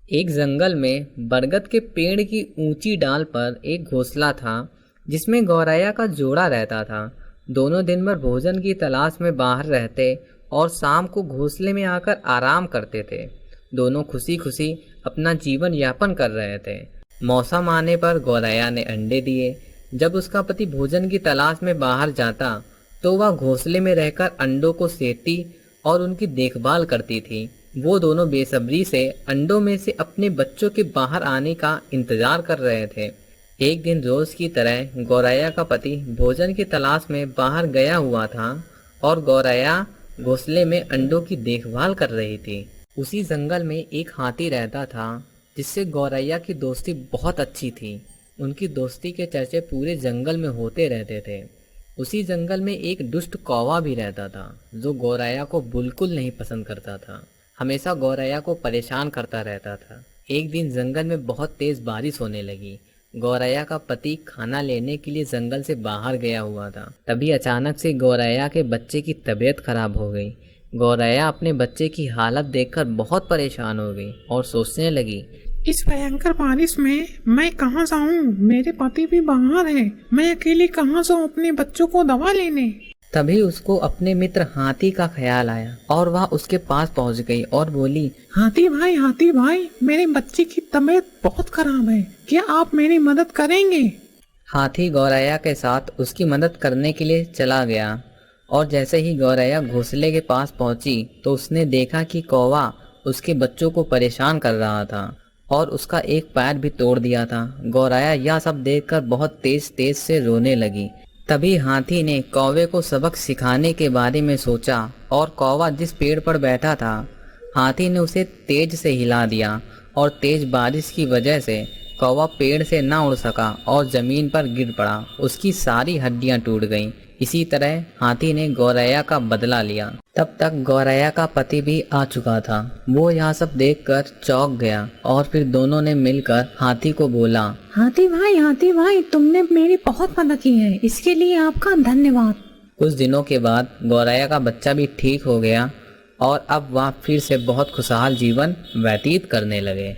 एक जंगल में बरगद के पेड़ की ऊंची डाल पर एक घोंसला था जिसमें गौरैया का जोड़ा रहता था। दोनों दिन भर भोजन की तलाश में बाहर रहते और शाम को घोंसले में आकर आराम करते थे। दोनों खुशी खुशी अपना जीवन यापन कर रहे थे। मौसम आने पर गौरैया ने अंडे दिए। जब उसका पति भोजन की तलाश में बाहर जाता तो वह घोंसले में रहकर अंडों को सेती और उनकी देखभाल करती थी। वो दोनों बेसब्री से अंडों में से अपने बच्चों के बाहर आने का इंतजार कर रहे थे। एक दिन रोज की तरह गौरैया का पति भोजन की तलाश में बाहर गया हुआ था और गौरैया घोंसले में अंडों की देखभाल कर रही थी। उसी जंगल में एक हाथी रहता था जिससे गौरैया की दोस्ती बहुत अच्छी थी। उनकी दोस्ती के चर्चे पूरे जंगल में होते रहते थे। उसी जंगल में एक दुष्ट कौवा भी रहता था जो गौरैया को बिल्कुल नहीं पसंद करता था। हमेशा गौरैया को परेशान करता रहता था। एक दिन जंगल में बहुत तेज बारिश होने लगी। गौरैया का पति खाना लेने के लिए जंगल से बाहर गया हुआ था। तभी अचानक से गौरैया के बच्चे की तबीयत खराब हो गई। गौरैया अपने बच्चे की हालत देखकर बहुत परेशान हो गई और सोचने लगी, इस भयंकर बारिश में मैं कहाँ जाऊँ? मेरे पति भी बाहर है। मैं अकेली कहाँ जाऊँ अपने बच्चों को दवा लेने? तभी उसको अपने मित्र हाथी का ख्याल आया और वह उसके पास पहुंच गई और बोली, हाथी भाई, मेरे बच्चे की तबीयत बहुत खराब है। क्या आप मेरी मदद करेंगे? हाथी गौरैया के साथ उसकी मदद करने के लिए चला गया और जैसे ही गौरैया घोंसले के पास पहुंची तो उसने देखा कि कौवा उसके बच्चों को परेशान कर रहा था और उसका एक पैर भी तोड़ दिया था। गौरैया यह सब देखकर बहुत तेज तेज से रोने लगी। तभी हाथी ने कौवे को सबक सिखाने के बारे में सोचा और कौवा जिस पेड़ पर बैठा था, हाथी ने उसे तेज से हिला दिया और तेज बारिश की वजह से कौवा पेड़ से ना उड़ सका और जमीन पर गिर पड़ा। उसकी सारी हड्डियां टूट गईं। इसी तरह हाथी ने गौरैया का बदला लिया। तब तक गौरैया का पति भी आ चुका था। वो यह सब देखकर चौंक गया और फिर दोनों ने मिलकर हाथी को बोला, हाथी भाई, तुमने मेरी बहुत मदद की है। इसके लिए आपका धन्यवाद। कुछ दिनों के बाद गौरैया का बच्चा भी ठीक हो गया और अब वह फिर से बहुत खुशहाल जीवन व्यतीत करने लगे।